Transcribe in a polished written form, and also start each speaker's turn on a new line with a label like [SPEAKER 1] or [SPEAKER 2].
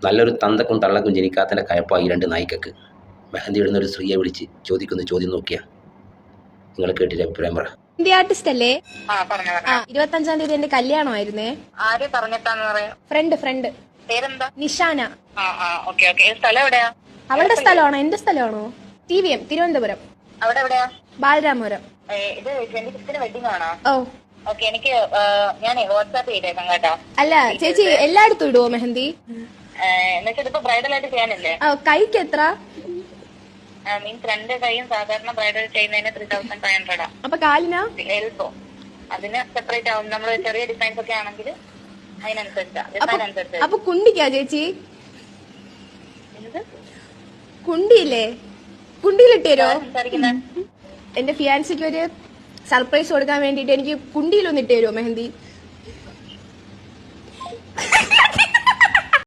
[SPEAKER 1] നല്ലൊരു തന്തക്കും തള്ളക്കും ജനിക്കാത്തതിൻ്റെ കയപ്പായി 2 നായ്ക്കക്ക്. മെഹന്തി ഇടുന്നൊരു സ്ത്രീയെ വിളിച്ച് ചോദിക്കുന്ന ചോദ്യം നോക്കിയാ നിങ്ങൾ കേട്ടിട്ട് അഭിപ്രായം പറ.
[SPEAKER 2] ഹിന്ദി ആർട്ടിസ്റ്റ് അല്ലേ?
[SPEAKER 3] ആ, പറഞ്ഞോ,
[SPEAKER 2] ആ,
[SPEAKER 3] പറഞ്ഞോ.
[SPEAKER 2] 25-ാം തീയതി എന്റെ കല്യാണമായിരുന്നേ.
[SPEAKER 3] ആര് പറഞ്ഞിട്ടാന്ന് പറയാ?
[SPEAKER 2] ഫ്രണ്ട്
[SPEAKER 3] പേരെന്താ?
[SPEAKER 2] നിഷാന.
[SPEAKER 3] ആ, ആ, ഓക്കെ, ഓക്കെ. സ്ഥലം എവിടെയാ?
[SPEAKER 2] അവളുടെ സ്ഥലമാണോ എന്റെ സ്ഥലമാണോ? TVM തിരുവനന്തപുരം,
[SPEAKER 3] അവിടെ എവിടെയാ?
[SPEAKER 2] ബാലരാമപുരം.
[SPEAKER 3] ഇത് 26-ന് വെഡിങ് ആണോ?
[SPEAKER 2] ഓ
[SPEAKER 3] ഓക്കെ, എനിക്ക് ഞാനേ വാട്സാപ്പ് ചെയ്തേക്കാം കേട്ടോ.
[SPEAKER 2] അല്ല ചേച്ചി എല്ലായിടത്തും ഇടുവോ മെഹന്തി?
[SPEAKER 3] എന്നുവെച്ചാൽ ഇതിപ്പോ ബ്രൈഡൽ ആയിട്ട് ചെയ്യാനല്ലേ?
[SPEAKER 2] ആ, കൈക്ക് എത്ര?
[SPEAKER 3] മീൻസ് 2 കൈയും സാധാരണ ബ്രൈഡൽ ചെയ്യുന്നതിന് 3500.
[SPEAKER 2] അപ്പൊ കാലിനാ?
[SPEAKER 3] എൽബോ അതിന് സെപ്പറേറ്റ് ആവും. നമ്മള് ചെറിയ ഡിസൈൻസ് ഒക്കെ ആണെങ്കിൽ അതിനനുസരിച്ചാ,
[SPEAKER 2] അപ്പൊ
[SPEAKER 3] ഡിസൈൻ അനുസരിച്ച്.
[SPEAKER 2] അപ്പൊ കുണ്ടിക്കാ ചേച്ചി?
[SPEAKER 3] എന്ത്
[SPEAKER 2] കുണ്ടിയില്ലേ? കുണ്ടിയിലിട്ട് തരുമോ?
[SPEAKER 3] സംസാരിക്കുന്നത്?
[SPEAKER 2] എന്റെ ഫിയാൻസിക്ക് ഒരു സർപ്രൈസ് കൊടുക്കാൻ വേണ്ടിട്ട് എനിക്ക് കുണ്ടിയിലൊന്ന് ഇട്ട് തരുമോ മെഹന്തി?